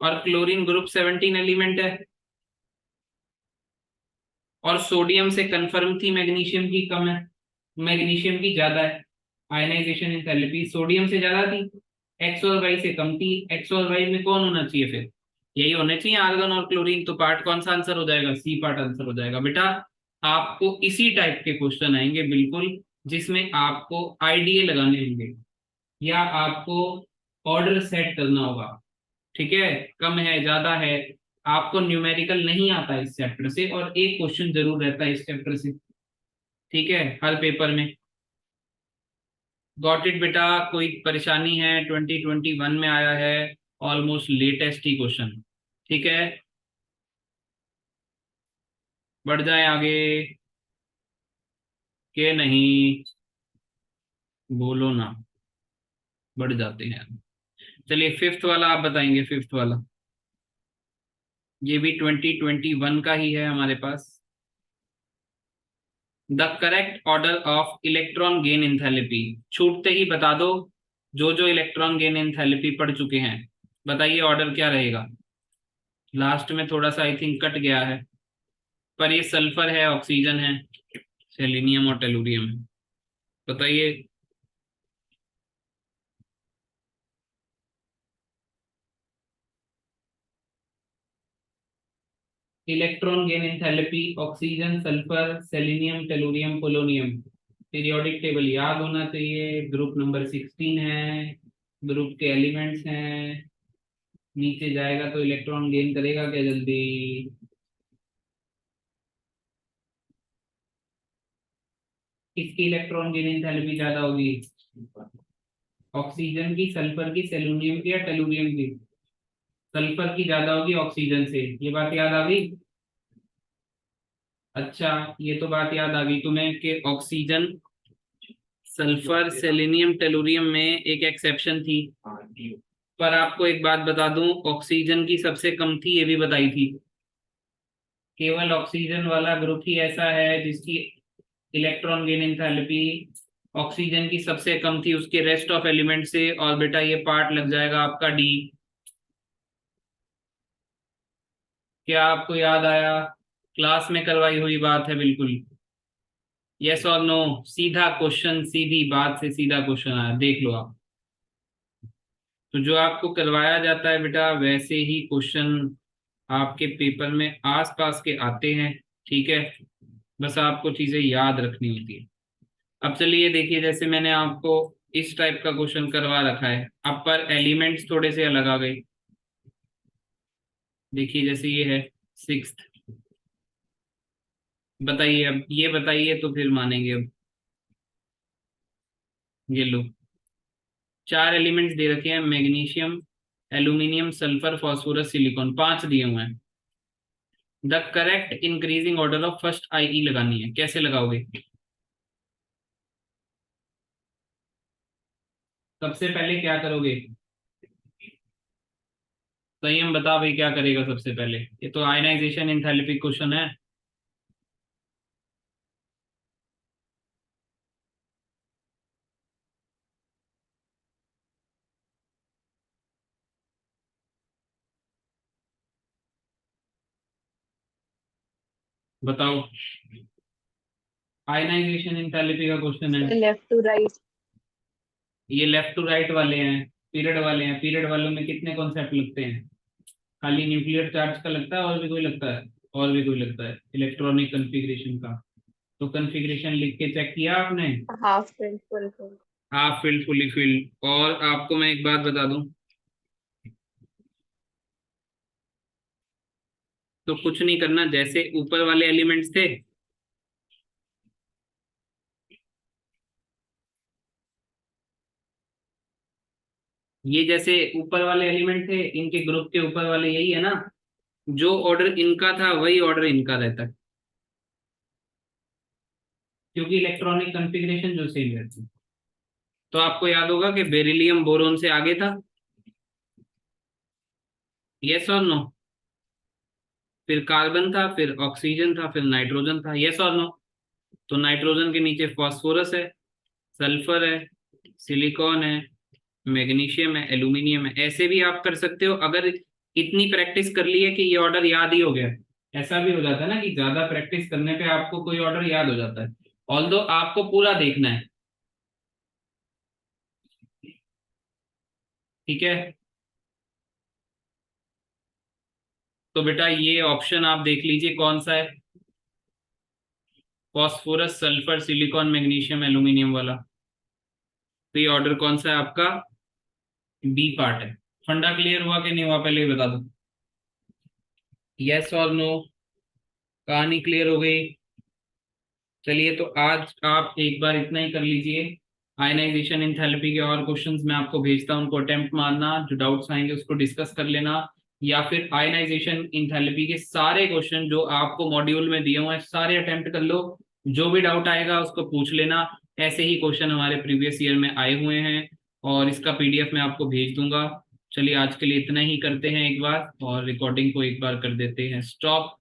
और क्लोरीन ग्रुप 17 एलिमेंट है। और सोडियम से कंफर्म थी मैग्नीशियम की कम है, मैग्नीशियम की ज्यादा है। आयनाइजेशन एंथैल्पी सोडियम से ज्यादा थी, एक्स और वाई से कम थी। एक्स और वाई में कौन होना चाहिए फिर, यही होने चाहिए आर्गन और क्लोरीन। तो पार्ट कौन सा आंसर हो जाएगा, सी पार्ट आंसर हो जाएगा बेटा। आपको इसी टाइप के क्वेश्चन आएंगे बिल्कुल, जिसमें आपको आईडीए लगाने होंगे या आपको ऑर्डर सेट करना होगा, ठीक है। कम है ज्यादा है, आपको न्यूमेरिकल नहीं आता इस चैप्टर से, और एक क्वेश्चन जरूर रहता है इस चैप्टर से, ठीक है, हर पेपर में। गॉट इट बेटा? कोई परेशानी है? 2021 में आया है, ऑलमोस्ट लेटेस्ट ही क्वेश्चन। ठीक है, बढ़ जाए आगे के नहीं? बोलो ना, बढ़ जाते हैं। चलिए फिफ्थ वाला आप बताएंगे, फिफ्थ वाला। ये भी 2021 का ही है हमारे पास। The correct order of electron gain enthalpy. छूटते ही बता दो, जो जो इलेक्ट्रॉन गेन एंथैल्पी पढ़ चुके हैं, बताइए ऑर्डर क्या रहेगा। लास्ट में थोड़ा सा आई थिंक कट गया है, पर ये सल्फर है, ऑक्सीजन है, सेलेनियम और टेलुरियम है। बताइए। Electron gain enthalpy, oxygen, sulphur, selenium, tellurium, polonium. Periodic table याद होना चाहिए, ग्रुप नंबर 16 है, ग्रुप के एलिमेंट्स हैं। नीचे जाएगा तो इलेक्ट्रॉन गेन करेगा क्या जल्दी? किसकी इलेक्ट्रॉन गेन एंथैल्पी ज्यादा होगी? ऑक्सीजन की, सल्फर की, सेलेनियम की या टेलुरियम की? सल्फर की ज्यादा होगी ऑक्सीजन से, ये बात याद आ गई? अच्छा, ये तो बात याद आ गई तुम्हें कि ऑक्सीजन, सल्फर, सेलेनियम, टेलुरियम में एक एक्सेप्शन थी। पर आपको एक बात बता दूं, ऑक्सीजन की सबसे कम थी, ये भी बताई थी। केवल ऑक्सीजन वाला ग्रुप ही ऐसा है जिसकी इलेक्ट्रॉन गेन एंथैल्पी ऑक्सीजन की सबसे कम थी उसके रेस्ट ऑफ एलिमेंट से। और बेटा ये पार्ट लग जाएगा आपका डी। क्या आपको याद आया? क्लास में करवाई हुई बात है बिल्कुल। यस और नो? सीधा क्वेश्चन, सीधी बात से सीधा क्वेश्चन आया, देख लो आप। तो जो आपको करवाया जाता है बेटा, वैसे ही क्वेश्चन आपके पेपर में आसपास के आते हैं। ठीक है, बस आपको चीजें याद रखनी होती है। अब चलिए देखिए, जैसे मैंने आपको इस टाइप का क्वेश्चन करवा रखा है, अब पर एलिमेंट्स थोड़े से अलग आ गए। देखिए जैसे ये है सिक्स्थ। बताइए, अब ये बताइए तो फिर मानेंगे। अब ये लो, चार एलिमेंट्स दे रखे हैं, magnesium, aluminium, sulphur, phosphorus, silicon, पांच दिए हुए हैं। The correct increasing order of first आई लगानी है, कैसे लगाओगे? सबसे पहले क्या करोगे? संयम बता भाई, क्या करेगा सबसे पहले? ये तो आयनाइजेशन एंथैल्पी क्वेश्चन है। बताओ, आयनाइजेशन एंथैल्पी का क्वेश्चन है। Left to right. ये लेफ्ट टू राइट वाले हैं, पीरियड वाले हैं। पीरियड वालों में कितने कॉन्सेप्ट लगते हैं? खाली न्यूक्लियर चार्ज का लगता है, और भी कोई लगता है? और भी कोई लगता है इलेक्ट्रॉनिक कन्फिग्रेशन का। तो कन्फिग्रेशन लिख के चेक किया आपने? Half filled, full field. Half filled, fully filled. और आपको मैं एक बात बता दूं, तो कुछ नहीं करना, जैसे ऊपर वाले एलिमेंट्स थे, ये जैसे ऊपर वाले एलिमेंट थे, इनके ग्रुप के ऊपर वाले यही है ना, जो ऑर्डर इनका था वही ऑर्डर इनका रहता है, क्योंकि इलेक्ट्रॉनिक कन्फिग्रेशन जो सेम रहती है। तो आपको याद होगा कि बेरिलियम बोरोन से आगे था, यस और नो? फिर कार्बन था, फिर ऑक्सीजन था, फिर नाइट्रोजन था, यस और नो? तो नाइट्रोजन के नीचे फास्फोरस है, सल्फर है, सिलिकॉन है, मैग्नीशियम है, एल्यूमिनियम है। ऐसे भी आप कर सकते हो, अगर इतनी प्रैक्टिस कर ली है कि ये ऑर्डर याद ही हो गया। ऐसा भी हो जाता है ना कि ज्यादा प्रैक्टिस करने पे आपको कोई ऑर्डर याद हो जाता है, ऑल्दो आपको पूरा देखना है। ठीक है, तो बेटा ये ऑप्शन आप देख लीजिए कौन सा है, phosphorus, sulphur, silicon, magnesium, aluminium वाला। तो ये ऑर्डर कौन सा है आपका? बी पार्ट है। फंडा क्लियर हुआ कि नहीं हुआ, पहले ही बता दो, यस और नो? कहानी क्लियर हो गई? चलिए तो आज आप एक बार इतना ही कर लीजिए, आयनाइजेशन एंथैल्पी के और क्वेश्चंस मैं आपको भेजता हूं, उनको अटेम्प्ट मारना, जो डाउट्स आएंगे उसको डिस्कस कर लेना, या फिर आयनाइजेशन एंथैल्पी के सारे क्वेश्चन जो आपको मॉड्यूल में दिए हुए हैं सारे अटेम्प्ट कर लो, जो भी डाउट आएगा उसको पूछ लेना। ऐसे ही क्वेश्चन हमारे प्रीवियस ईयर में आए हुए हैं और इसका पीडीएफ मैं आपको भेज दूंगा। चलिए आज के लिए इतना ही करते हैं एक बार, और रिकॉर्डिंग को एक बार कर देते हैं स्टॉप।